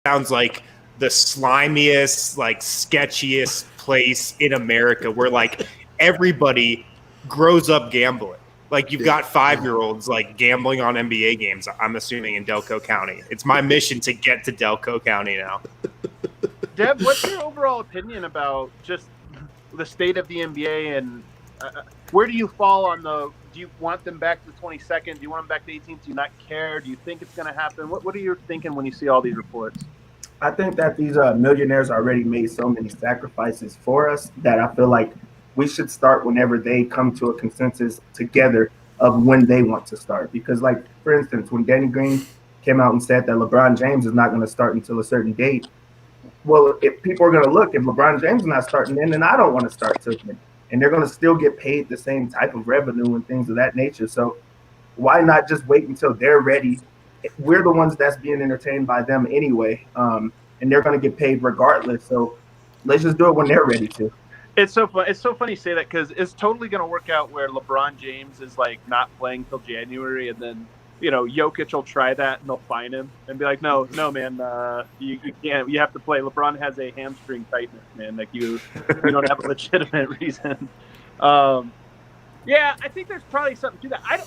sounds like the slimiest, like sketchiest place in America where like everybody grows up gambling. Like you've got 5-year-olds like gambling on NBA games, I'm assuming, in Delco County. It's my mission to get to Delco County now. Deb, what's your overall opinion about just the state of the NBA, and where do you fall on do you want them back to the 22nd? Do you want them back to 18th? Do you not care? Do you think it's going to happen? What are you thinking when you see all these reports? I think that these millionaires already made so many sacrifices for us that I feel like we should start whenever they come to a consensus together of when they want to start. Because, like, for instance, when Danny Green came out and said that LeBron James is not going to start until a certain date, well, if people are going to look, if LeBron James is not starting then I don't want to start till then. And they're going to still get paid the same type of revenue and things of that nature. So why not just wait until they're ready? We're the ones that's being entertained by them anyway, and they're going to get paid regardless. So let's just do it when they're ready to. It's so fun. It's so funny you say that because it's totally going to work out where LeBron James is like not playing till January, and then Jokic will try that and they'll fine him and be like, no, man, you can't. You have to play. LeBron has a hamstring tightness, man. Like you don't have a legitimate reason. Yeah, I think there's probably something to that.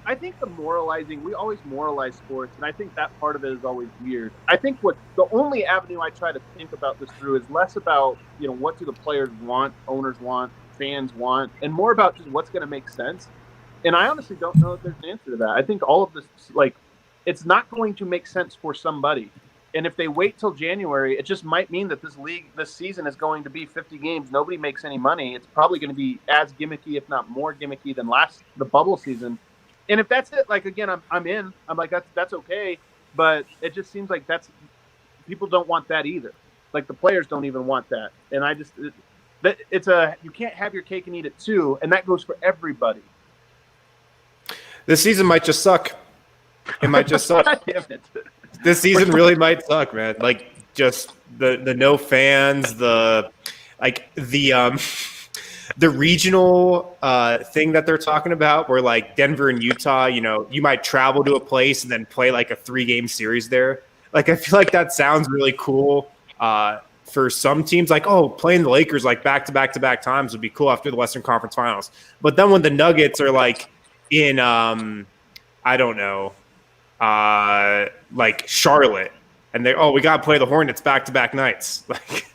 I think the moralizing, we always moralize sports, and I think that part of it is always weird. I think the only avenue I try to think about this through is less about, what do the players want, owners want, fans want, and more about just what's going to make sense. And I honestly don't know if there's an answer to that. I think all of this, it's not going to make sense for somebody. And if they wait till January, it just might mean that this season is going to be 50 games. Nobody makes any money. It's probably going to be as gimmicky, if not more gimmicky than the bubble season. And if that's it, again, I'm in. I'm like, that's okay. But it just seems like people don't want that either. Like the players don't even want that. And you can't have your cake and eat it too. And that goes for everybody. This season might just suck. It might just suck. This season really might suck, man. Like just the no fans, the regional thing that they're talking about, where like Denver and Utah, you might travel to a place and then play like a 3-game series there. Like I feel like that sounds really cool for some teams. Like, oh, playing the Lakers like back to back times would be cool after the Western Conference Finals. But then when the Nuggets are like in I don't know, like Charlotte, and we got to play the Hornets back-to-back nights.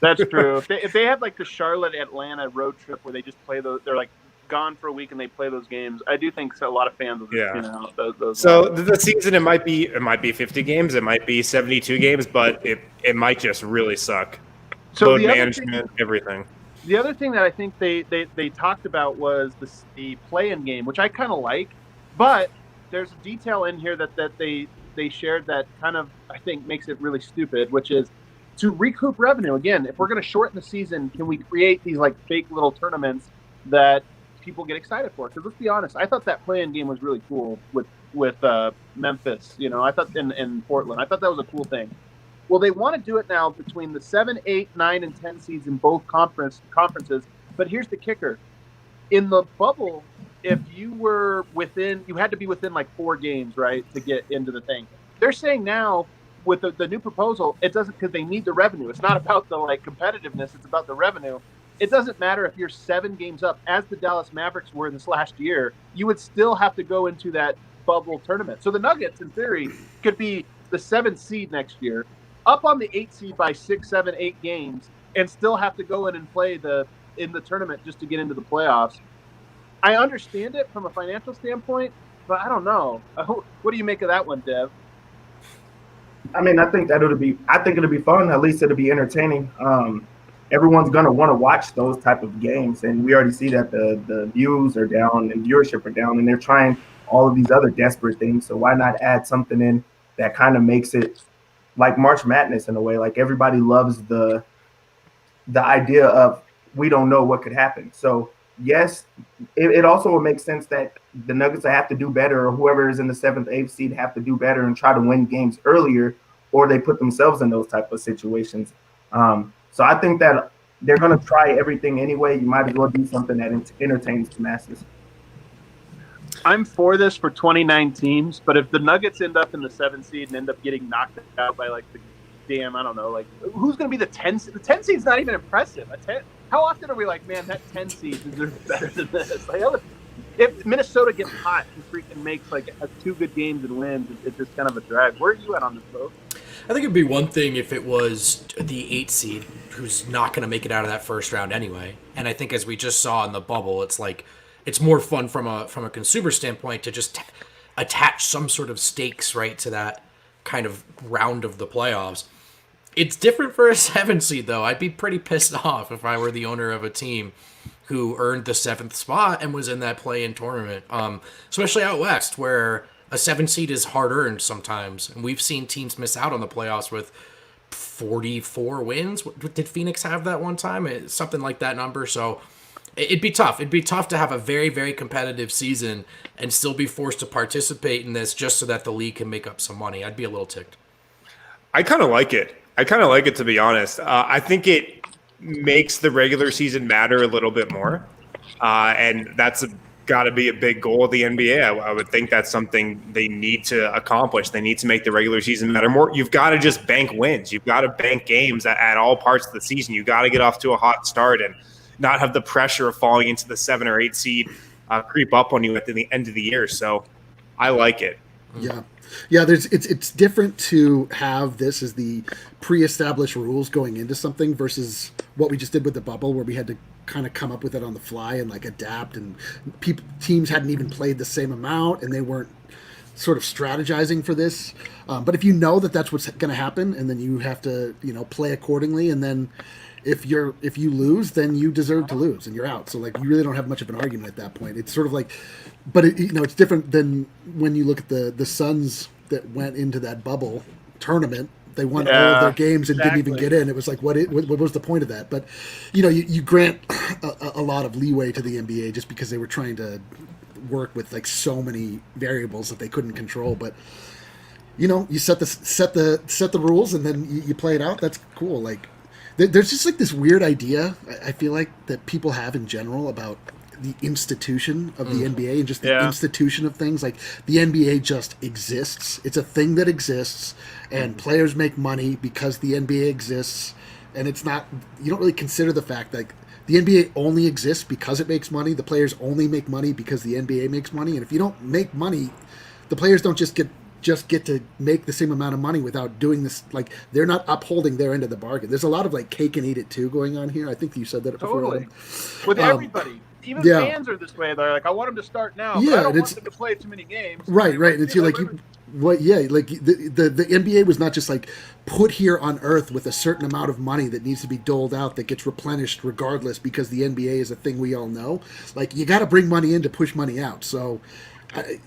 That's true. If they had like the Charlotte-Atlanta road trip where they just play they're like gone for a week and they play those games, I do think a lot of fans will just, those So the season, it might be 50 games, it might be 72 games, but it might just really suck. So load management, everything. The other thing that I think they talked about was the play-in game, which I kind of like, but there's a detail in here that they shared that kind of, I think, makes it really stupid, which is to recoup revenue. Again, if we're going to shorten the season, can we create these like fake little tournaments that people get excited for? Because let's be honest, I thought that play-in game was really cool with Memphis. I thought in Portland, I thought that was a cool thing. Well, they want to do it now between the 7, 8, 9, and 10 seeds in both conferences. But here's the kicker: in the bubble, if you were you had to be within like 4 games, right, to get into the thing. They're saying now with the new proposal, it doesn't, because they need the revenue. It's not about the competitiveness; it's about the revenue. It doesn't matter if you're 7 games up, as the Dallas Mavericks were this last year. You would still have to go into that bubble tournament. So the Nuggets, in theory, could be the 7th seed next year, up on the 8th seed by 6, 7, 8 games, and still have to go in and play in the tournament just to get into the playoffs. I understand it from a financial standpoint, but I don't know. What do you make of that one, Dev? I mean, I think it'll be fun. At least it'll be entertaining. Everyone's gonna want to watch those type of games, and we already see that the views are down and viewership are down, and they're trying all of these other desperate things. So why not add something in that kind of makes it like March Madness in a way? Like everybody loves the idea of we don't know what could happen. So yes, it also would make sense that the Nuggets have to do better, or whoever is in the 7th, 8th seed have to do better and try to win games earlier, or they put themselves in those type of situations. So I think that they're going to try everything anyway. You might as well do something that entertains the masses. I'm for this for 29 teams, but if the Nuggets end up in the 7th seed and end up getting knocked out by like damn, I don't know, like who's going to be the 10 seed? The 10 seed's not even impressive. How often are we like, man, that 10 seed deserves better than this? Like, if Minnesota gets hot and freaking makes like has 2 good games and wins, it's just kind of a drag. Where are you at on this, boat? I think it'd be one thing if it was the 8 seed who's not going to make it out of that first round anyway. And I think as we just saw in the bubble, it's like it's more fun from a consumer standpoint to just attach some sort of stakes, right, to that kind of round of the playoffs. It's different for a 7 seed, though. I'd be pretty pissed off if I were the owner of a team who earned the 7th spot and was in that play-in tournament, especially out west, where a 7 seed is hard-earned sometimes. And we've seen teams miss out on the playoffs with 44 wins. Did Phoenix have that one time? It's something like that number. So it'd be tough. It'd be tough to have a very, very competitive season and still be forced to participate in this just so that the league can make up some money. I'd be a little ticked. I kind of like it. To be honest. I think it makes the regular season matter a little bit more. And that's got to be a big goal of the NBA. I would think that's something they need to accomplish. They need to make the regular season matter more. You've got to just bank wins. You've got to bank games at all parts of the season. You've got to get off to a hot start and not have the pressure of falling into the 7 or 8 seed creep up on you at the end of the year. So I like it. Yeah, it's different to have this as the pre-established rules going into something versus what we just did with the bubble, where we had to kind of come up with it on the fly and like adapt, and teams hadn't even played the same amount and they weren't sort of strategizing for this. But if you know that that's what's going to happen, and then you have to play accordingly, and then if you lose, then you deserve to lose and you're out. So like you really don't have much of an argument at that point. It's sort of like, but it's different than when you look at the Suns that went into that bubble tournament. They won all of their games and didn't even get in. It was like, what was the point of that? But you grant a lot of leeway to the NBA just because they were trying to work with like so many variables that they couldn't control. But you set the rules and then you play it out. That's cool. Like there's just like this weird idea I feel like that people have in general about the institution of the NBA and just the institution of things. Like the NBA just exists. It's a thing that exists, and players make money because the NBA exists. And it's not, you don't really consider the fact that the NBA only exists because it makes money. The players only make money because the NBA makes money. And if you don't make money, the players don't just get to make the same amount of money without doing this. Like they're not upholding their end of the bargain. There's a lot of like cake and eat it too going on here. I think you said that before. Totally. With everybody. Even fans are this way. They're like, I want them to start now, but I don't want them to play too many games. Right. And it's like the NBA was not just like put here on Earth with a certain amount of money that needs to be doled out that gets replenished regardless because the NBA is a thing we all know. Like you got to bring money in to push money out. So,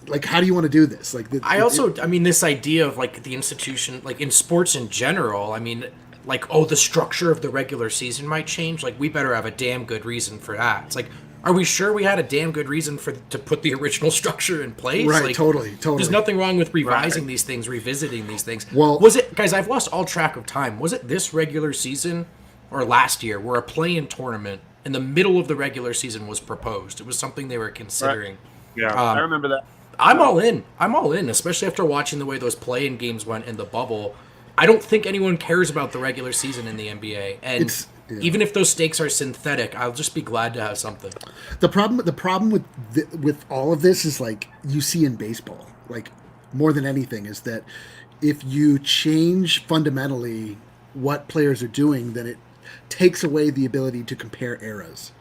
like, how do you want to do this? Like, this idea of like the institution, like in sports in general. I mean, like, the structure of the regular season might change. Like, we better have a damn good reason for that. It's like, are we sure we had a damn good reason to put the original structure in place? Right, like, totally. There's nothing wrong with revising these things, revisiting these things. Well, was it, guys, I've lost all track of time. Was it this regular season or last year where a play-in tournament in the middle of the regular season was proposed? It was something they were considering. Right. Yeah, I remember that. I'm all in, especially after watching the way those play-in games went in the bubble. I don't think anyone cares about the regular season in the NBA. And even if those stakes are synthetic, I'll just be glad to have something. The problem with all of this is like you see in baseball, like more than anything, is that if you change fundamentally what players are doing, then it takes away the ability to compare eras.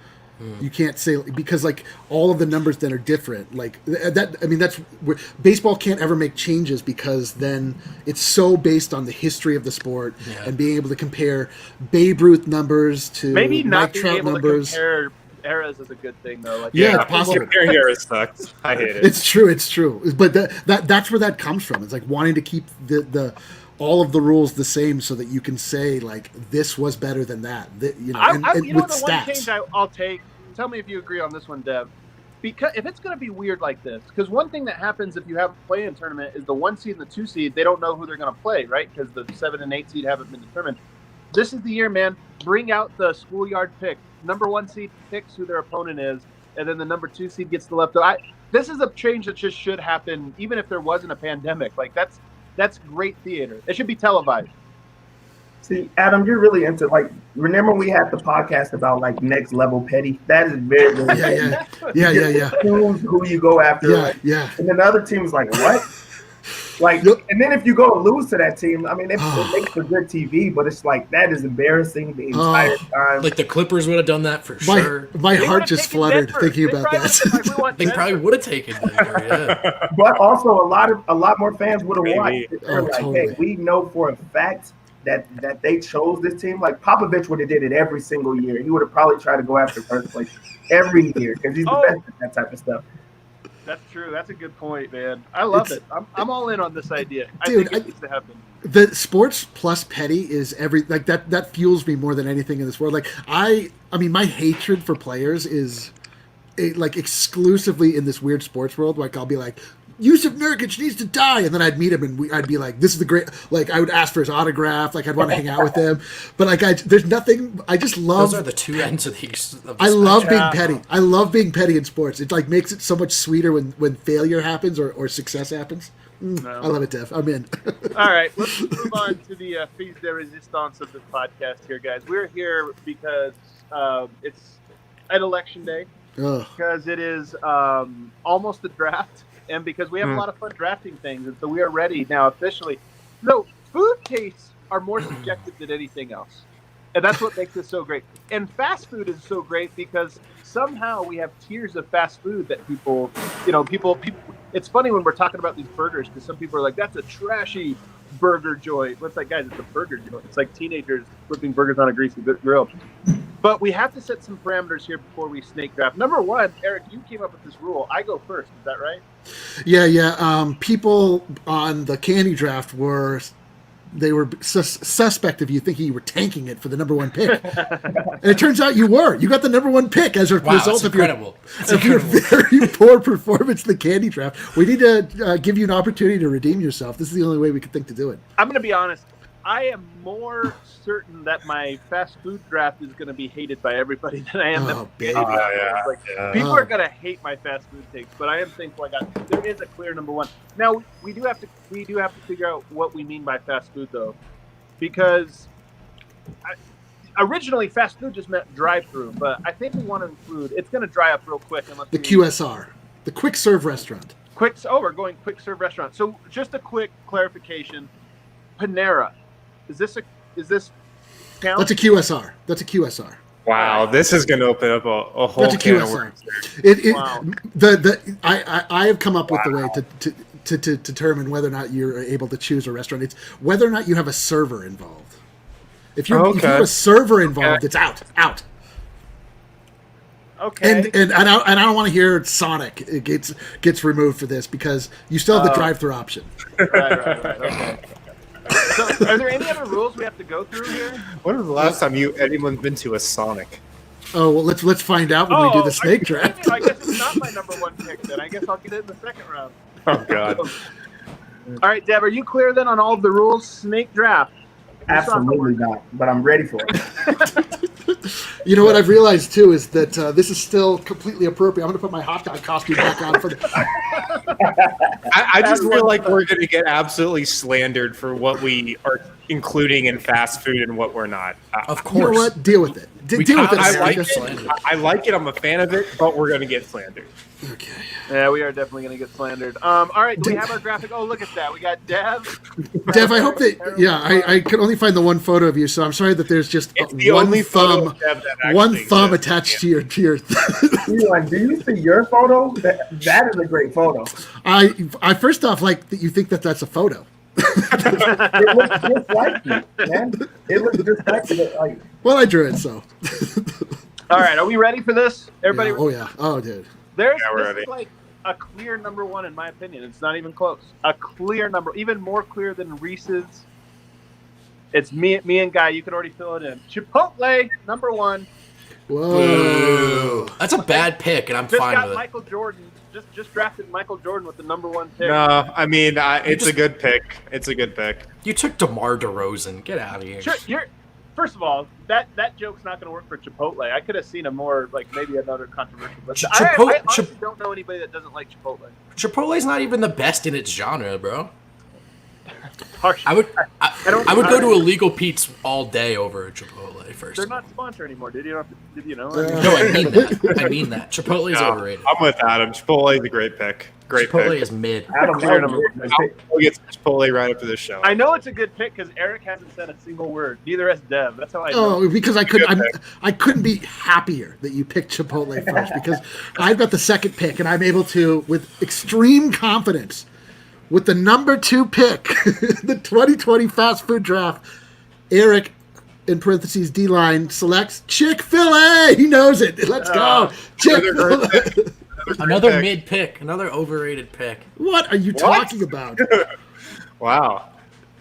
You can't say, because like all of the numbers then are different. Like that, I mean, that's where baseball can't ever make changes because then it's so based on the history of the sport and being able to compare Babe Ruth numbers to maybe not Mike being Trout able numbers. to compare eras is a good thing though. Like, it's possible. Comparing eras sucks. I hate it. It's true. But that's where that comes from. It's like wanting to keep the all of the rules the same so that you can say like this was better than that. With the stats. One change I'll take. Tell me if you agree on this one, Dev. Because if it's going to be weird like this, because one thing that happens if you have a play-in tournament is the 1 seed and the 2 seed, they don't know who they're going to play, right? Because the 7 and 8 seed haven't been determined. This is the year, man. Bring out the schoolyard pick. Number 1 seed picks who their opponent is, and then the number 2 seed gets the leftover. This is a change that just should happen, even if there wasn't a pandemic. Like that's great theater. It should be televised. See, Adam, you're really into like. Remember we had the podcast about like next level petty. That is very, very Yeah. Choose who you go after. Yeah, like, yeah. And then the other team is like, what? Like, Yep. and then if you go and lose to that team, I mean, it makes for good TV, but it's like that is embarrassing the entire time. Like the Clippers would have done that for sure. My heart just fluttered thinking about that. They probably would have taken Denver, yeah. But also a lot more fans would have watched. They're like, totally. hey, we know for a fact that they chose this team. Like Popovich would have did it every single year. He would have probably tried to go after first place every year because he's the best at that type of stuff. That's true. That's a good point, man. I love it. I'm all in on this idea. Dude, I think it needs to happen. The sports plus petty is that fuels me more than anything in this world. Like I mean, my hatred for players is like exclusively in this weird sports world. Like I'll be like, Yusuf Nurkic needs to die, and then I'd meet him and I'd be like, this is the great. Like I would ask for his autograph. Like I'd want to hang out with him. But like there's nothing. I just love. Those are the two ends of the I love being petty. I love being petty in sports. It like makes it so much sweeter when failure happens or success happens. I love it, Dev. I'm in. All right, let's move on to the piece de resistance of this podcast here, guys. We're here because it's at Election Day, because it is almost the draft, and because we have a lot of fun drafting things, and so we are ready now officially. No, food tastes are more subjective than anything else, and that's what makes this so great. And fast food is so great because somehow we have tiers of fast food that people. It's funny when we're talking about these burgers because some people are like, "That's a trashy burger joint." What's like, guys? It's a burger joint. It's like teenagers flipping burgers on a greasy grill. But we have to set some parameters here before we snake draft. Number one, Eric, you came up with this rule. I go first. Is that right? Yeah. People on the candy draft were suspect of you thinking you were tanking it for the number one pick, and it turns out you were. You got the number one pick as a result of your very poor performance in the candy draft. We need to give you an opportunity to redeem yourself. This is the only way we could think to do it. I'm going to be honest. I am more certain that my fast food draft is going to be hated by everybody than I am. People are going to hate my fast food takes, but I am thankful there is a clear number one. Now we do have to figure out what we mean by fast food though, because originally fast food just meant drive-through, but I think we want to include. It's going to dry up real quick unless the QSR, the quick serve restaurant. We're going quick serve restaurant. So just a quick clarification: Panera. Is this count? That's a QSR. Wow, this is going to open up a whole can of worms. I have come up with the way to determine whether or not you're able to choose a restaurant. It's whether or not you have a server involved. If you have a server involved, it's out. Okay. And I don't want to hear Sonic it gets removed for this because you still have the drive-through option. Right. Okay. So, are there any other rules we have to go through here? When was the last time anyone's been to a Sonic? Oh, well, let's find out when we do the snake draft. I guess it's not my number one pick then. I guess I'll get it in the second round. Oh, God. All right, Deb, are you clear then on all of the rules? Snake draft. Absolutely not, but I'm ready for it. You know what I've realized too is that this is still completely appropriate. I'm going to put my hot dog costume back on for I just feel like we're going to get absolutely slandered for what we are including in fast food and what we're not. Of course. You know what? Deal with it. Deal with it. I like it. I'm a fan of it, but we're going to get slandered. Okay. Yeah, we are definitely going to get slandered. All right, do we have our graphic? Oh, look at that. We got Dev. Dev, I hope that, I could only find the one photo of you, so I'm sorry that there's just one thumb attached to your Elon, do you see your photo? That is a great photo. I first off like that you think that that's a photo. It looks just like you, man. It looks just like you. Well, I drew it, so. All right, are we ready for this? Everybody? Yeah. Oh, yeah. Oh, dude. This is like a clear number one, in my opinion. It's not even close. A clear number, even more clear than Reese's. It's me and Guy. You can already fill it in. Chipotle, number one. Whoa. That's a bad pick, and I'm fine with it. Michael Jordan. Just drafted Michael Jordan with the number one pick. No, I mean, it's a good pick. It's a good pick. You took DeMar DeRozan. Get out of here. Sure, first of all, that joke's not going to work for Chipotle. I could have seen a more, maybe another controversial. But I honestly don't know anybody that doesn't like Chipotle. Chipotle's not even the best in its genre, bro. Harsh. I would go to I- Illegal Pete's all day over a Chipotle first. They're not sponsored anymore. Did you know? No, I mean that. I mean that. Chipotle is overrated. I'm with Adam. Chipotle is a great pick. Great Chipotle pick. is mid. Adam I'll get some Chipotle right after this show. I know it's a good pick because Eric hasn't said a single word. Neither has Dev. That's how I know. Oh, because I couldn't be happier that you picked Chipotle first because I've got the second pick and I'm able to, with extreme confidence, with the number 2 pick, the 2020 fast food draft, Eric, in parentheses D-line, selects Chick-fil-A. He knows it. Let's go. Chick-fil-A. Another mid pick. Another overrated pick. What are you talking about? Wow.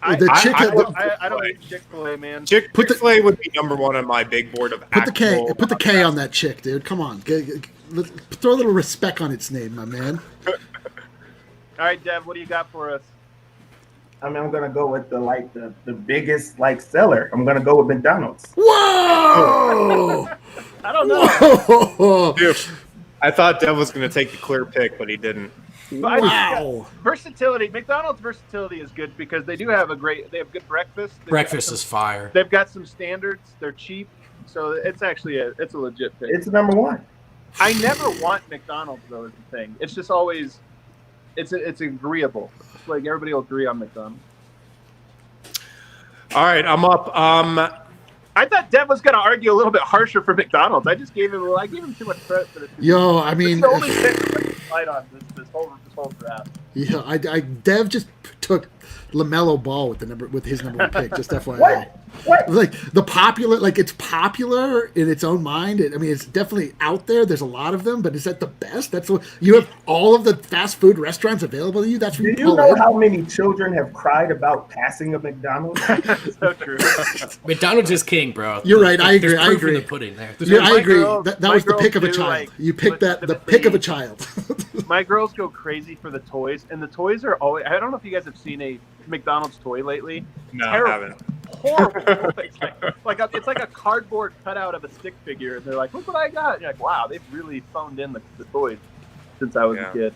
I don't eat Chick-fil-A, man. Chick-fil-A would be number 1 on my big board of Put the K on that chick, dude. Come on. Throw a little respect on its name, my man. All right, Dev, what do you got for us? I mean, I'm gonna go with the biggest seller. I'm gonna go with McDonald's. Whoa! I don't know. Whoa! Dude, I thought Dev was going to take the clear pick, but he didn't. But I Wow. think, versatility. McDonald's versatility is good because they have good breakfast. Breakfast is fire. They've got some standards. They're cheap, so it's actually a legit pick. It's number 1. I never want McDonald's though. Is the thing. It's just always, it's agreeable. It's like everybody will agree on McDonald's. All right, I'm up. I thought Dev was going to argue a little bit harsher for McDonald's. I gave him too much credit for this. Yo, I mean, it's the only pick that I fight on this whole draft. yeah, Dev just took LaMelo Ball with his number 1 pick. Just FYI. What? Like the popular, like it's popular in its own mind. I mean, it's definitely out there. There's a lot of them, but is that the best? That's what you have. All of the fast food restaurants available to you. That's where Do you know how many children have cried about passing a McDonald's? So true. McDonald's is king, bro. You're right. I There's agree. I proof in agree. the pudding there. Yeah, I My agree. girls- that my was the girls pick of a do, child. like, You picked the pick of a child. My girls go crazy for the toys, and the toys are always. I don't know if you guys have seen a McDonald's toy lately. No, I Terrible. haven't. Horrible. It's like a cardboard cutout of a stick figure, and they're like, "Look what I got!" And you're like, "Wow, they've really phoned in the toys since I was a kid."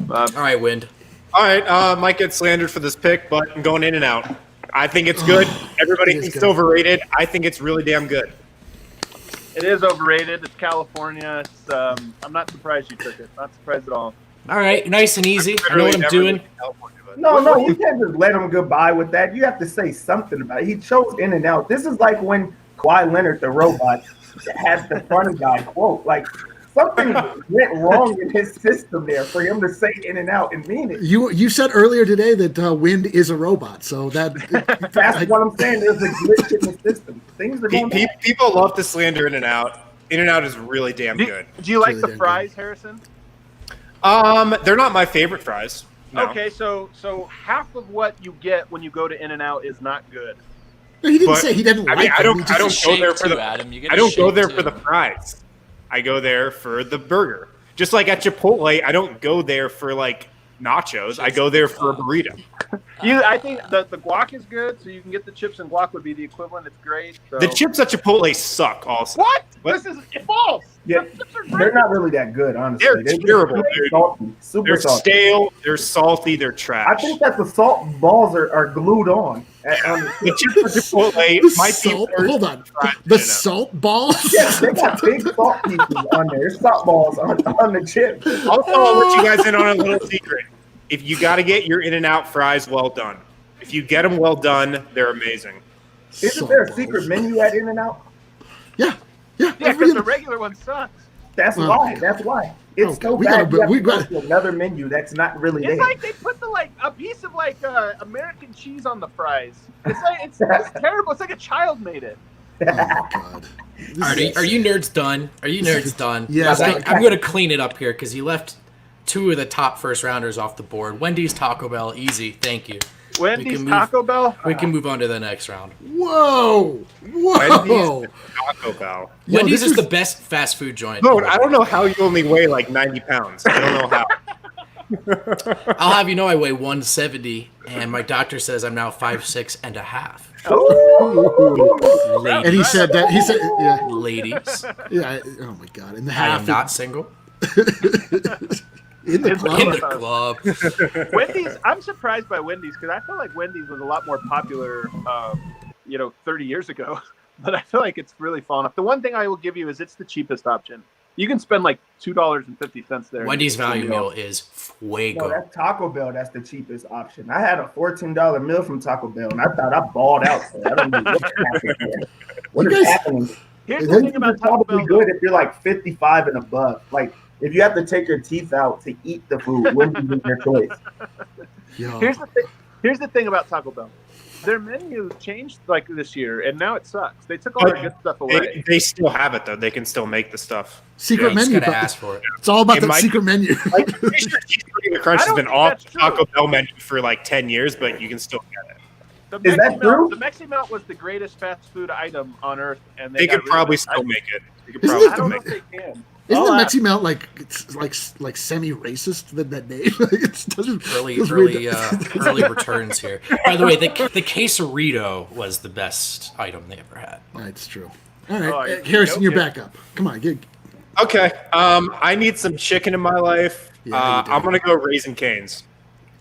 All right, Wind. All right, might get slandered for this pick, but I'm going in and out. I think it's good. Everybody It is thinks it's good. overrated. I think it's really damn good. It is overrated. It's California. I'm not surprised you took it. Not surprised at all. All right, nice and easy. I know what I'm Never doing. lived in California, but- No, you can't just let him goodbye with that. You have to say something about it. He chose in and out. This is like when Kawhi Leonard, the robot, had the funny guy quote. Like, something went wrong in his system there for him to say in and out and mean it. You said earlier today that Wind is a robot, so That's what I'm saying. There's a glitch in the system. Things are going bad. People love to slander In and Out. In and Out is really damn good. Do you like Really the damn fries, Harrison? They're not my favorite fries. No. Okay, so half of what you get when you go to In-N-Out is not good. he didn't But, say he didn't I like mean, I them. don't. He I just- don't go there shake for too, the. Adam. You get I a don't go shake there too. for the fries. I go there for the burger. Just like at Chipotle, I don't go there for like nachos. I go there for a burrito. I think the guac is good, so you can get the chips and guac would be the equivalent. It's great. So. The chips at Chipotle suck. Also, What? What? This is false. Yeah, The chips are They're great. not really that good, honestly. They're just terrible, super dude. salty, super They're salty. stale. They're salty. They're I trash. think that the salt balls are glued on. The chips at Chipotle The might salt, be. hold on. Fried The In-N-Out. salt balls? Yes, they got big salt pieces on there. There's salt balls on the chip. Also, I'll let you guys in on a little secret. If you got to get your In-N-Out fries well done, if you get them well done, they're amazing. Isn't Salt there a balls. secret menu at In-N-Out? Yeah. Yeah, because everything- the regular one sucks. That's Oh. why. That's why. It's Okay, so we bad. gotta- You have we to go gotta- to another menu that's not really It's there. like they put a piece of American cheese on the fries. It's terrible. It's like a child made it. Oh, my God. This All right, is- are you nerds done? Are you nerds done? Yeah, 'Cause I- I'm going to clean it up here because you left two of the top first rounders off the board. Wendy's, Taco Bell, easy. Thank you. Wendy's, move- Taco Bell. We can move on to the next round. Whoa! Whoa! Wendy's, Taco Bell. Yo, Wendy's this is the best fast food joint. No, I don't know how you only weigh like 90 pounds. I don't know how. I'll have you know I weigh 170, and my doctor says I'm now 5'6" and a half. And he said that. He said, Ladies, yeah. Oh my God! In the I half. am not single. In the club. Wendy's. I'm surprised by Wendy's because I feel like Wendy's was a lot more popular, 30 years ago. But I feel like it's really fallen off. The one thing I will give you is it's the cheapest option. You can spend like $2.50 there. Wendy's value meal is fuego. No, that's Taco Bell. That's the cheapest option. I had a $14 meal from Taco Bell, and I thought I balled out. So I don't know what's happening. What is happening? Here's the thing about Taco probably Bell. good if you're like 55 and above. Like if you have to take your teeth out to eat the food, Wendy's is your choice. Yeah. Here's the thing about Taco Bell. Their menu changed like this year, and now it sucks. They took all their good stuff away. They still have it though. They can still make the stuff. Secret You just menu. gotta but ask for it. It's all about It that might- secret menu. Like, Cheeseburger Crunch I has don't been think off that's true. Taco Bell menu for like 10 years, but you can still get it. The Is that true? The Mexi Melt was the greatest fast food item on earth, and They got could rid of probably it. still make it. They could Isn't probably it I still don't know make if they can. Isn't I'll the ask. Mexi Melt like semi-racist that name? It doesn't Early feels weird. early returns here. By the way, the quesarito was the best item they ever had. That's true. All right, Oh, you're Harrison, you're joking. back up. Come on, get. Okay. I need some chicken in my life. Yeah, you do. I'm gonna go Raising Cane's.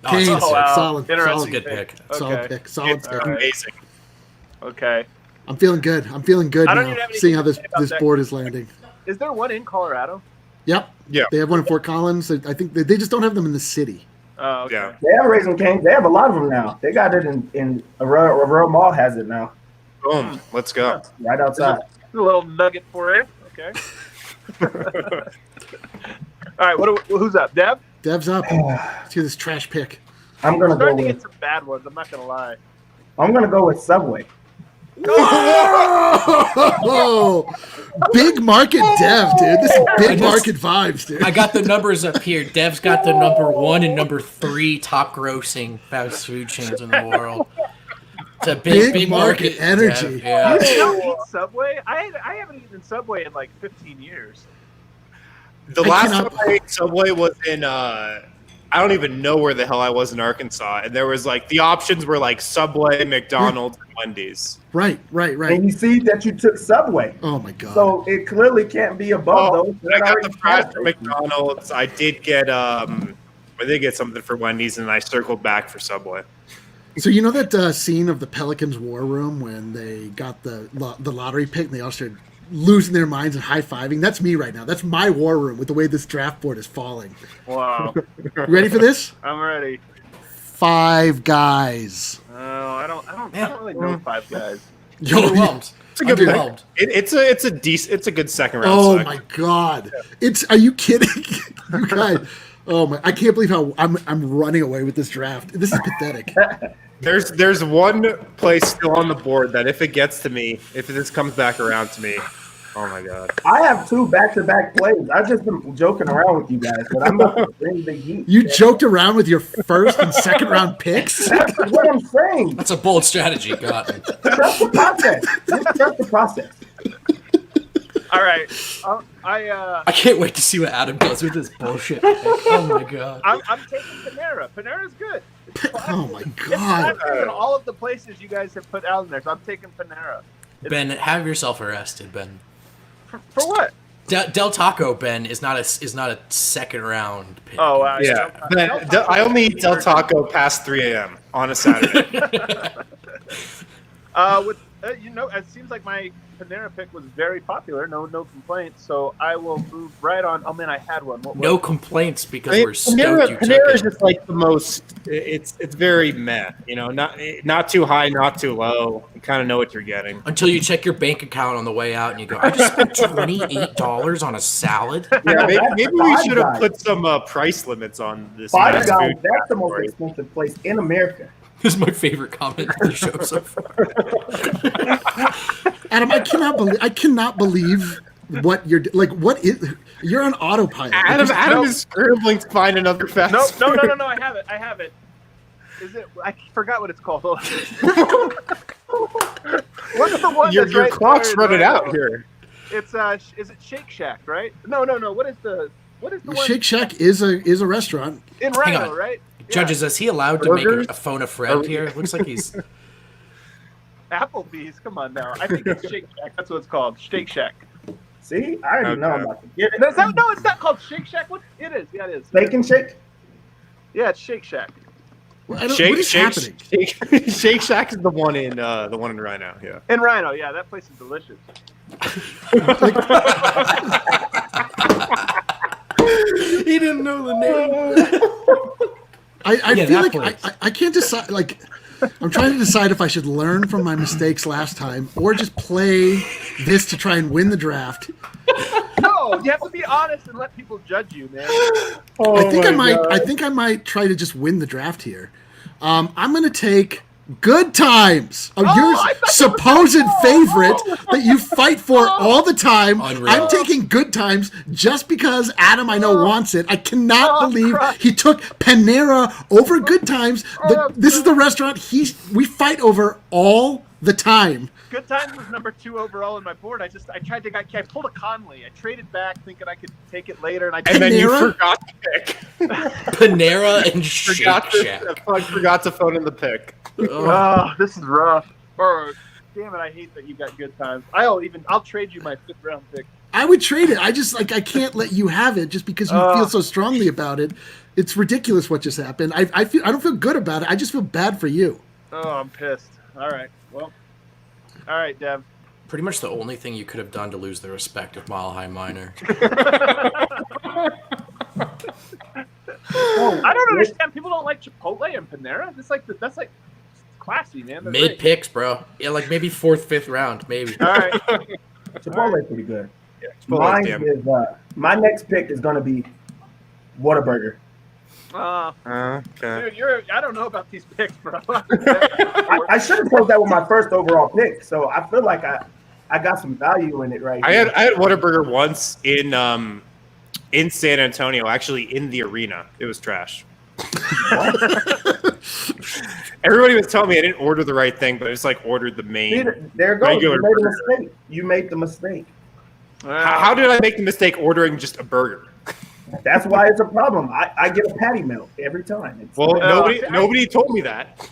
Cane's. it's Oh, wow. Solid, Interesting solid good pick. Solid Okay. pick. Solid It's pick. All right. amazing. Okay. I'm feeling good. I'm feeling good I don't now. even have anything Seeing how to this say about this that. board is landing. Is there one in Colorado? Yep. Yeah. They have one in Fort Collins. I think they just don't have them in the city. Oh, okay. Yeah. They have Raising Cane's. They have a lot of them now. They got it in Aurora Mall has it now, Boom. Let's go. right outside. A little nugget for you. Okay. All right. Who's up? Deb? Dev's up. Let's hear this trash pick. I'm I'm gonna go starting to with get some bad ones. I'm not gonna lie. Subway. Oh, big market Dev, dude. This is big market vibes, dude. I got the numbers up here. Dev's got the number 1 and number 3 top grossing fast food chains in the world. It's a big market energy. Dev. Yeah. You don't eat Subway? I haven't eaten Subway in like 15 years. The I last cannot- time I ate Subway was in I don't even know where the hell I was in Arkansas, and there was like the options were like Subway, McDonald's, and Wendy's. Right. And you see that you took Subway, Oh my god. so it clearly can't be above Oh, those. I got already the fries passed from those. McDonald's. I did get something for Wendy's, and I circled back for Subway. So you know that scene of the Pelicans war room when they got the lottery pick and they all started losing their minds and high-fiving? That's me right now. That's my war room with the way this draft board is falling. Wow. You ready for this? I'm ready. 5 Guys. Oh, I don't really know Five Guys. Yo, Underwhelmed. It's a good Underwhelmed. it's a good second round. oh select. my god. Are you kidding? You guys. Oh my, I can't believe how I'm running away with this draft. This is pathetic. There's one place still on the board that if it gets to me, if this comes back around to me, oh my god. I have 2 back-to-back plays. I've just been joking around with you guys, but I'm about to bring the heat. You joked around with your first and second round picks? That's what I'm saying. That's a bold strategy. Got it. Trust the process. Just trust the process. All right. I I can't wait to see what Adam does with this bullshit. Oh my god. I'm taking Panera. Panera's good. Oh my It's god. faster than all of the places you guys have put out in there, so I'm taking Panera. Ben, have yourself arrested, Ben. For what? Del Taco, Ben, is not a second round pick. Oh, Yeah. I only eat Del Taco past 3 a.m. on a Saturday. It seems like my Panera pick was very popular. No complaints. So I will move right on. Oh man, I had one. What was No it? complaints because I mean, we're stoked you Panera is took it. just like the most. It's very meh. You know, not too high, not too low. You kind of know what you're getting. Until you check your bank account on the way out and you go, I just spent $28 on a salad. Yeah, maybe we Five should have Guys. put some price limits on this. Five fast Guys, food that's the most category. expensive place in America. This is my favorite comment of the show so far. Adam, I cannot believe what you're like. What is you're on autopilot? Adam is scrambling to find another fast No. food. I have it. Is it? I forgot what it's called. What's the one? Your that's right clock's there? running No, out no. here. It's is it Shake Shack, right? No. What is the one Shake Shack is a restaurant. in Hang Rhino, on. right? Judges, is he allowed to make Burgers? a phone a friend here? It looks like he's. Applebee's. Come on now. I think it's Shake Shack. That's what it's called. Shake Shack. See, I already know I'm about to get it. No, it's not called Shake Shack. What? It is. Yeah, it is. Steak and Shake? Yeah, it's Shake Shack. What is happening? Shake Shack is the one in Rhino. Yeah. In Rhino, yeah, that place is delicious. He didn't know the name. I feel like I can't decide. Like, I'm trying to decide if I should learn from my mistakes last time or just play this to try and win the draft. No, you have to be honest and let people judge you, man. I think I might try to just win the draft here. I'm going to take Good Times, your supposed favorite that you fight for all the time. Unreal. I'm taking Good Times just because Adam, I know, wants it. I cannot believe he took Panera over Good Times. This is the restaurant we fight over all the time. Good Times was number 2 overall in my board. I pulled a Conley. I traded back thinking I could take it later, and then you forgot to pick. Panera and Shake Shack. I forgot to phone in the pick. Oh, this is rough. Oh, damn it! I hate that you got Good Times. I'll trade you my 5th round pick. I would trade it. I just I can't let you have it just because you feel so strongly about it. It's ridiculous what just happened. I don't feel good about it. I just feel bad for you. Oh, I'm pissed. All right. Well. All right, Dev. Pretty much the only thing you could have done to lose the respect of Mile High Minor. I don't understand. People don't like Chipotle and Panera. That's like classy, man. They're Mid great. picks, bro. Yeah, like maybe 4th, 5th round, maybe. All right. Chipotle's pretty good. Yeah, Mine is my next pick is going to be Whataburger. Okay. Dude, I don't know about these picks, bro. I should have chose that with my first overall pick, so I feel like I got some value in it right I had Whataburger once in San Antonio, actually in the arena. It was trash. Everybody was telling me I didn't order the right thing, but I just ordered the main. See, there it goes. regular You made a burger. mistake. You made the mistake. How did I make the mistake ordering just a burger? That's why it's a problem. I get a patty melt every time. Well, nobody told me that.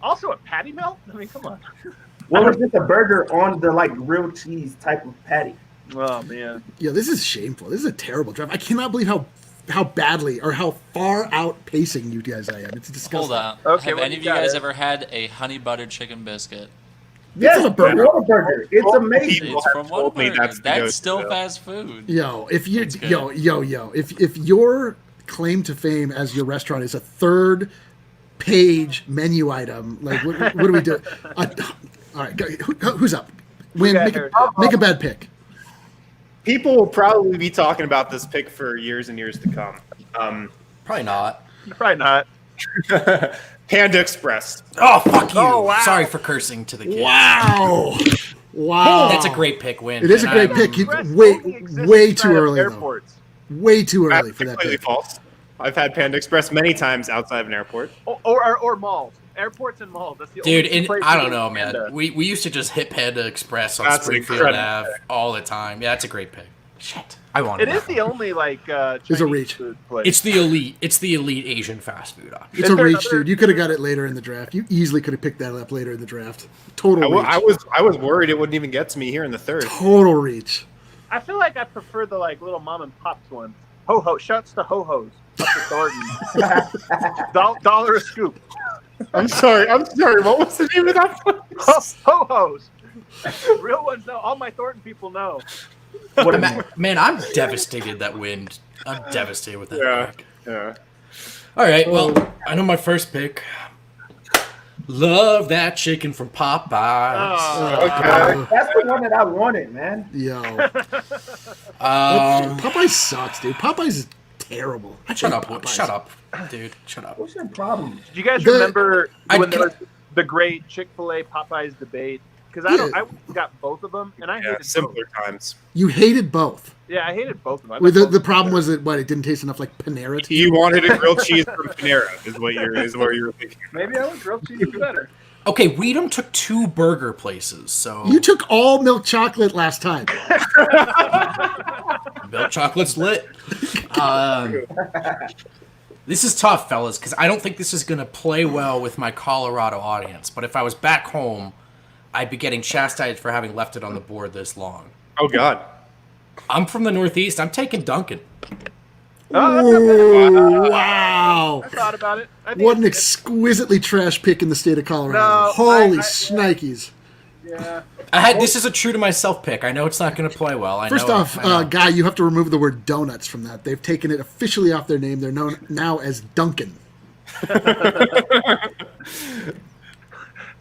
Also, a patty melt? I mean, come on. Well, it's just a burger on the grilled cheese type of patty. Oh man. Yeah, this is shameful. This is a terrible draft. I cannot believe how badly or how far outpacing you guys I am. It's disgusting. Hold on. Okay, Have what any you of you got, guys Ed? ever had a honey butter chicken biscuit? Yes, not a burger. Whataburger. It's amazing. People It's have from told me Whataburger. that's the go-to, That's still though. fast food. Yo, if you It's good. yo, if your claim to fame as your restaurant is a 3rd page menu item, what do we do? All right, who's up? Win. Make a bad pick. People will probably be talking about this pick for years and years to come. Probably not. Probably not. Panda Express. Oh, fuck you. Oh, wow. Sorry for cursing to the kids. Wow. That's a great pick, Win. It is a And great pick. Express Way only exists too inside of early though. airports. Way too early That's for that completely pick. false. I've had Panda Express many times outside of an airport. Or malls. Airports and malls. That's the Dude, only place I you don't get know, man. Panda. We used to just hit Panda Express on That's Springfield incredible Ave pick. all the time. Yeah, that's a great pick. Shit. I wanted It is that the one. only There's a Chinese reach. food place. It's the elite. It's the elite Asian fast food option. It's Is a there reach, another- dude. You could have got it later in the draft. You easily could have picked that up later in the draft. Total reach. I was worried it wouldn't even get to me here in the 3rd. Total reach. I feel like I prefer the little mom and pops ones. Ho ho, shouts to ho hos. Up to Thornton. $1 a scoop. I'm sorry. What was the name of that place? Ho hos. Real ones know. All my Thornton people know. Man, I'm devastated that Win. I'm devastated with that Yeah. pick. Yeah. All right, well, I know my first pick. Love that chicken from Popeyes. Okay. That's the one that I wanted, man. Yo. Um, Popeyes sucks, dude. Popeyes is terrible. I shut hate up, Popeyes. shut up, dude, shut up. What's your problem? Do you guys The- remember when there I- was the great Chick-fil-A Popeyes debate? Because Yeah. I got both of them, and I Yeah. hated both. Simpler times. You hated both. Yeah, I hated both of them. I Well, thought the both problem were was that it didn't taste enough like Panera to you. You wanted a grilled cheese from Panera, is what you were thinking. better. Maybe I was grilled cheese is better. Okay, Weedham took 2 burger places, so You took all milk chocolate last time. milk chocolate's lit. This is tough, fellas, because I don't think this is going to play well with my Colorado audience. But if I was back home, I'd be getting chastised for having left it on the board this long. Oh God. I'm from the Northeast. I'm taking Dunkin'. Oh, that's not bad. Wow. I thought about it. I think What an it's- exquisitely trash pick in the state of Colorado. No, Holy I- shnikes. Yeah. This is a true to myself pick. I know it's not going to play well. First off, Guy, you have to remove the word donuts from that. They've taken it officially off their name. They're known now as Dunkin'.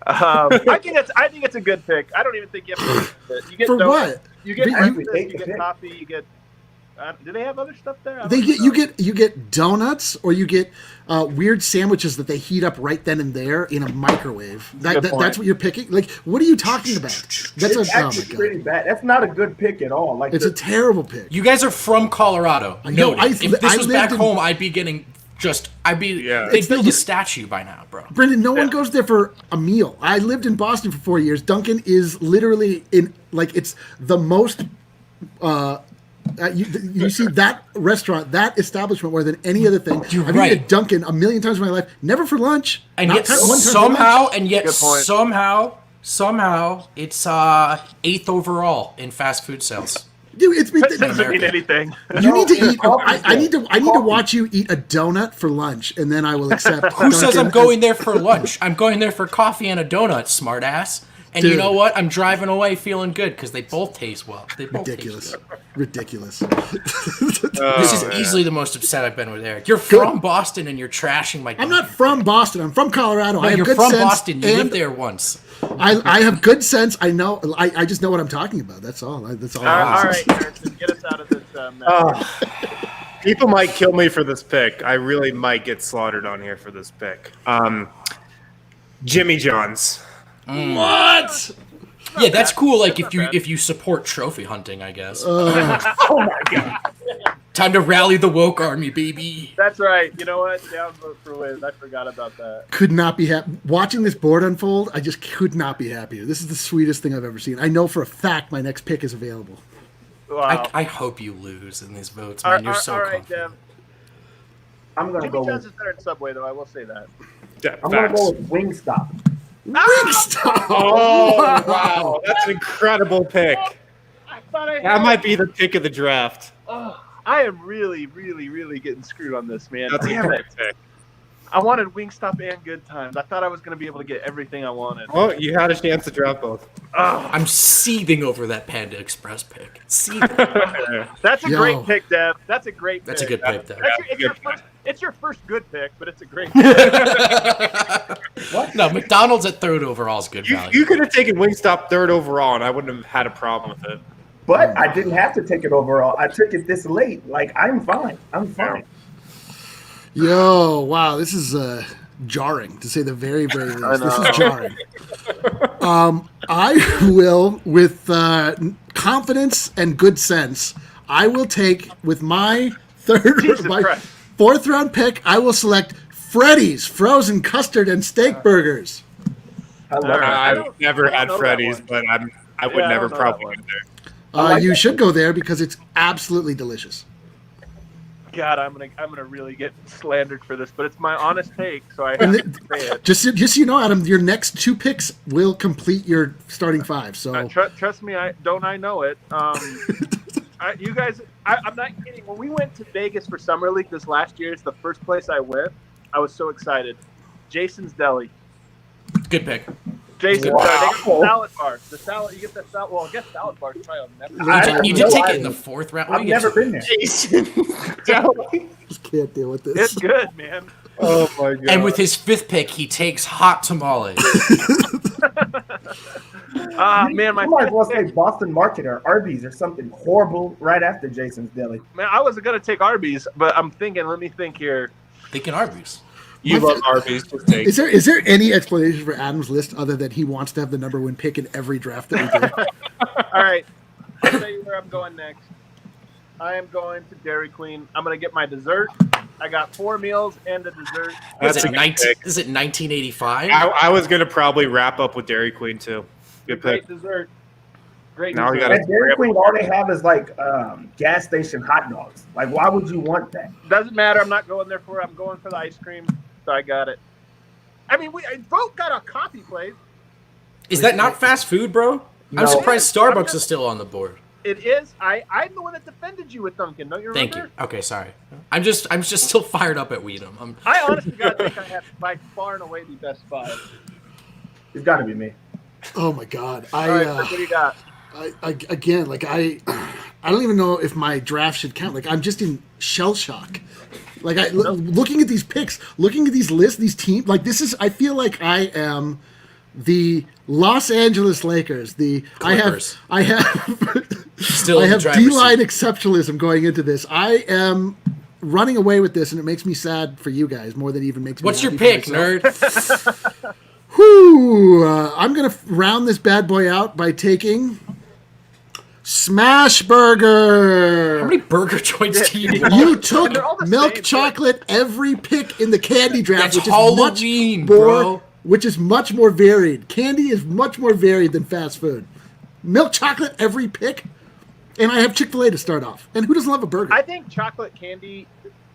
I think it's a good pick. I don't even think you have to. You get For donuts, what? You get You- breakfast, you- you get coffee, you get. Do they have other stuff there? I don't They get know. you get donuts, or you get weird sandwiches that they heat up right then and there in a microwave. Good point. That's what you're picking. Like, what are you talking about? That's It's oh my actually god, pretty bad. That's not a good pick at all. Like it's a terrible pick. You guys are from Colorado. know, Noted. If this I was lived back in- home, I'd be getting Yeah. they'd build a statue by now, bro. Brendan, no one goes there for a meal. I lived in Boston for 4 years. Dunkin' is literally it's the most. You see that restaurant, that establishment more than any other thing. You're I've right. eaten at Dunkin' a million times in my life. Never for lunch. And Not yet one time for lunch. Good point. somehow it's 8th overall in fast food sales. Dude, it's That doesn't America. mean anything. You need to No, eat. coffee I need to. I need to Coffee. watch you eat a donut for lunch, and then I will accept. Who says I'm Dunkin' going as- there for lunch? I'm going there for coffee and a donut, smartass. And you Dude. know what? I'm driving away feeling good because they both taste well. They both Ridiculous. Taste good. Ridiculous. This is easily the most upset I've been with Eric. You're from Boston and you're trashing my. I'm not from Boston. I'm from Colorado. No, I have you're good from sense, Boston. You and lived there once. I have good sense. I know. I just know what I'm talking about. That's all. That's all. All I right, Harrison, get us out of this mess. People might kill me for this pick. I really might get slaughtered on here for this pick. Jimmy John's. What? Yeah, that's cool. Like That's if not bad. you support trophy hunting, I guess. oh my god. Time to rally the woke army, baby. That's right. You know what? Downvote for Wiz. I forgot about that. Could not be happy. Watching this board unfold, I just could not be happier. This is the sweetest thing I've ever seen. I know for a fact my next pick is available. Wow. I hope you lose in these votes, All man. right, You're so all right, confident. Dev. I'm gonna Jimmy go John's with. is better in Subway, though. I will say that. I'm gonna Facts. go with Wingstop. Wingstop. Oh wow, that's an incredible pick. I thought I That might be the pick of the draft. I am really, really, really getting screwed on this, man. That's a Damn it. good pick. I wanted Wingstop and Good Times. I thought I was going to be able to get everything I wanted. Well, you had a chance to draft both. Oh, I'm seething over that Panda Express pick. Seething. that's a Yo. great pick, Dev. That's a great pick. That's a good pick, though. It's your first good pick, but it's a great pick. No, McDonald's at 3rd overall is good You value. could have taken Wingstop 3rd overall, and I wouldn't have had a problem with it. But I didn't have to take it overall. I took it this late. Like I'm fine. I'm fine. Yo, wow, this is jarring to say the very, very least. This is jarring. I will, with confidence and good sense, I will take with my Jesus my Christ. 4th round pick. I will select Freddy's frozen custard and steak burgers. I love All right. it. I've never I had don't know Freddy's, that but I would Yeah, I never don't know that probably one. get there. like You that. should go there because it's absolutely delicious. God, I'm gonna really get slandered for this, but it's my honest take, so I And have to say it. Just so you know, Adam, your next 2 picks will complete your starting 5. So Trust me, I know it. You guys, I'm not kidding. When we went to Vegas for Summer League this last year, it's the first place I went. I was so excited. Jason's Deli. Good pick. Jason's Wow. Deli. They got the salad bar. The salad, you get that salad. Well, I guess salad bar is probably on Netflix. I You have did no take it in idea. the 4th round. What I've do you get? never been there. Jason Deli. just can't deal with this. It's good, man. Oh my god. And with his 5th pick, he takes hot tamales. Man, my You might as well fifth say pick- Boston Market or Arby's or something horrible right after Jason's Deli. man, I wasn't gonna take Arby's, but I'm thinking. Let me think here. Thinking Arby's. You love Arby's, just take. Is there any explanation for Adam's list other than he wants to have the number 1 pick in every draft that we do? All right, I'll tell you where I'm going next. I am going to Dairy Queen. I'm gonna get my dessert. I got 4 meals and a dessert. That's Is a it good 19? pick. Is it 1985? I was gonna probably wrap up with Dairy Queen too. Good pick. Great dessert. Great Now we dessert. gotta- At Dairy Queen, all they have is like gas station hot dogs. Like, why would you want that? Doesn't matter. I'm not going there for it. I'm going for the ice cream. So I got it. I mean, Vote got a coffee place. Is that not fast food, bro? I'm No. surprised Starbucks is still on the board. It is. I'm the one that defended you with Duncan. Don't you remember? Thank you. Okay, sorry. I'm just still fired up at Weedham. I honestly gotta think I have by far and away the best 5. It's got to be me. Oh my God! All right, what do you got? I don't even know if my draft should count. Like, I'm just in shell shock. Like, looking at these picks, looking at these lists, these teams. Like, this is. I feel like I am the Los Angeles Lakers. The Clippers. I have Still I in the have driver's D-line seat. exceptionalism going into this. I am running away with this, and it makes me sad for you guys more than it even makes me. What's your happy pick, for myself. nerd? Whew, I'm going to round this bad boy out by taking Smash Burger. How many burger joints do you want? You took they're all the milk same chocolate every pick in the candy draft, That's which Halloween, is much more, bro. which is much more varied. Candy is much more varied than fast food. Milk chocolate every pick, and I have Chick-fil-A to start off. And who doesn't love a burger? I think chocolate candy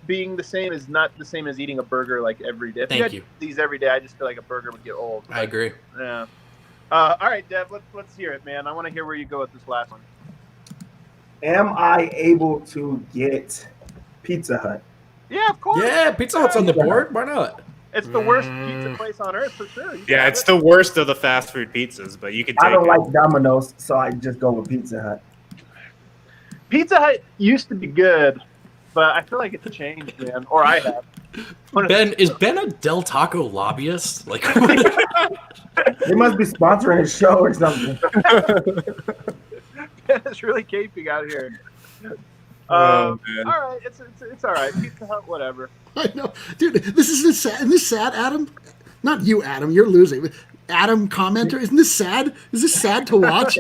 being the same is not the same as eating a burger like every day. If Thank had you. these every day, I just feel like a burger would get old. I agree. Yeah. All right, Dev. Let's hear it, man. I want to hear where you go with this last one. Am I able to get Pizza Hut? Yeah, of course. Yeah, Pizza Hut's on the board. Why not? It's the worst pizza place on earth for sure. You Yeah, got it's it. the worst of the fast food pizzas, but you can take I don't it. like Domino's, so I just go with Pizza Hut. Pizza Hut used to be good, but I feel like it's changed, man. Or I have. Is Ben a Del Taco lobbyist? Like, They must be sponsoring a show or something. It's really caping out here. Man. All right, it's all right. Pizza Hut, whatever. I know, dude. This is sad. Isn't this sad, Adam? Not you, Adam. You're losing. Adam commenter, isn't this sad? Is this sad to watch?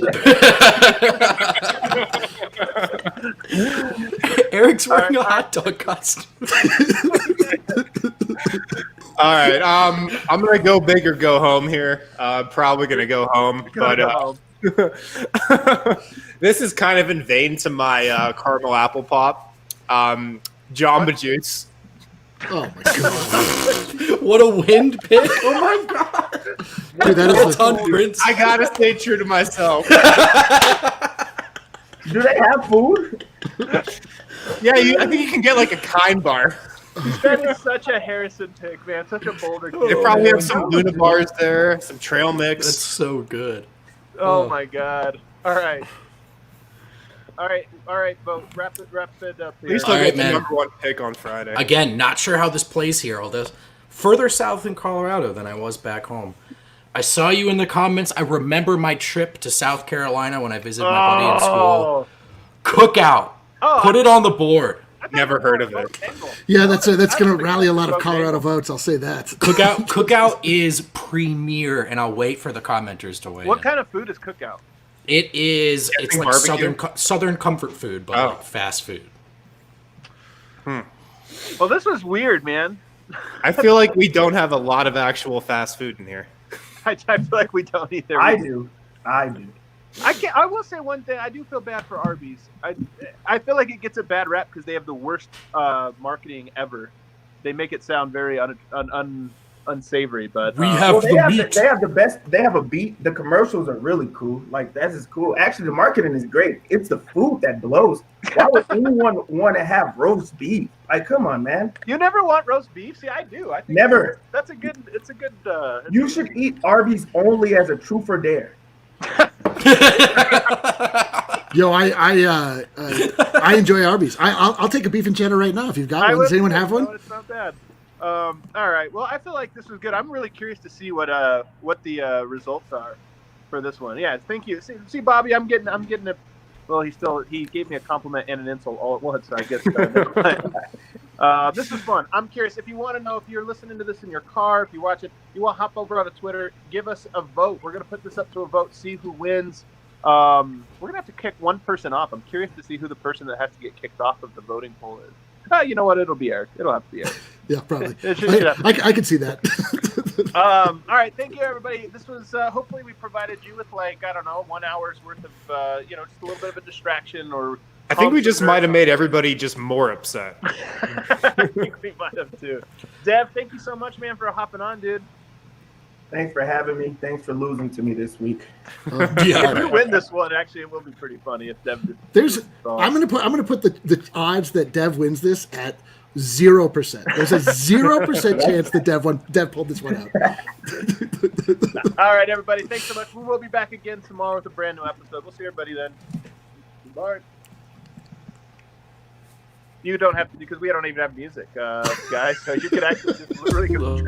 Eric's wearing a hot dog costume. All right, I'm gonna go big or go home here. Probably gonna go home, but this is kind of in vain to my caramel apple pop, Jamba Juice. Oh my god, What a wind pick! Oh my god! dude, that Well is done, Prince. I gotta stay true to myself. Do they have food? Yeah, I think you can get like a Kind bar. That is such a Harrison pick, man. Such a Boulder They kid. probably have some Luna bars there, some trail mix. That's so good. Oh my god. All right, Bo. Wrap it up At here. least All I'll right, get the man. number one pick on Friday. Again, not sure how this plays here. Although further south in Colorado than I was back home. I saw you in the comments. I remember my trip to South Carolina when I visited my buddy in school. Cookout. Oh, Put it on the board. Never heard of it. yeah. That's going to rally a lot of Colorado votes. I'll say that. Cookout is premier, and I'll wait for the commenters to weigh What in. kind of food is Cookout? It is. It's like barbecue? southern comfort food, but like fast food. Well, this was weird, man. I feel like we don't have a lot of actual fast food in here. I feel like we don't either. I do. I will say one thing. I do feel bad for Arby's. I feel like it gets a bad rap because they have the worst marketing ever. They make it sound very unsavory, but We have They the have, meat. they have the best. They have a beat. The commercials are really cool. Like that is cool. Actually, the marketing is great. It's the food that blows. Why would anyone want to have roast beef? Like, come on, man. you never want roast beef. See, I do. I think Never. That's a good. It's a good. You should eat Arby's only as a truth or dare. Yo, I enjoy Arby's. I'll take a beef and cheddar right now if you've got one. Does anyone have one? No, it's not bad. All right. Well, I feel like this was good. I'm really curious to see what the results are for this one. Yeah. Thank you. See, Bobby, I'm getting it. Well, he gave me a compliment and an insult all at once. So I guess this is fun. I'm curious if you want to know if you're listening to this in your car, if you watch it, you want to hop over on Twitter, give us a vote. We're gonna put this up to a vote, see who wins. We're gonna have to kick one person off. I'm curious to see who the person that has to get kicked off of the voting poll is. You know what? It'll be Eric. It'll have to be Eric. Yeah, probably. I I can see that. All right, thank you, everybody. This was hopefully we provided you with 1 hour's worth of just a little bit of a distraction or. I think we just might have made everybody just more upset. I think we might have too. Dev, thank you so much, man, for hopping on, dude. Thanks for having me. Thanks for losing to me this week. If you win this one, actually, it will be pretty funny if Dev. I'm gonna put the odds that Dev wins this at 0%. There's a 0% chance that Dev pulled this one out. All right, everybody. Thanks so much. We will be back again tomorrow with a brand new episode. We'll see everybody then. Bye. You don't have to, because we don't even have music, guys. So you can actually just literally go.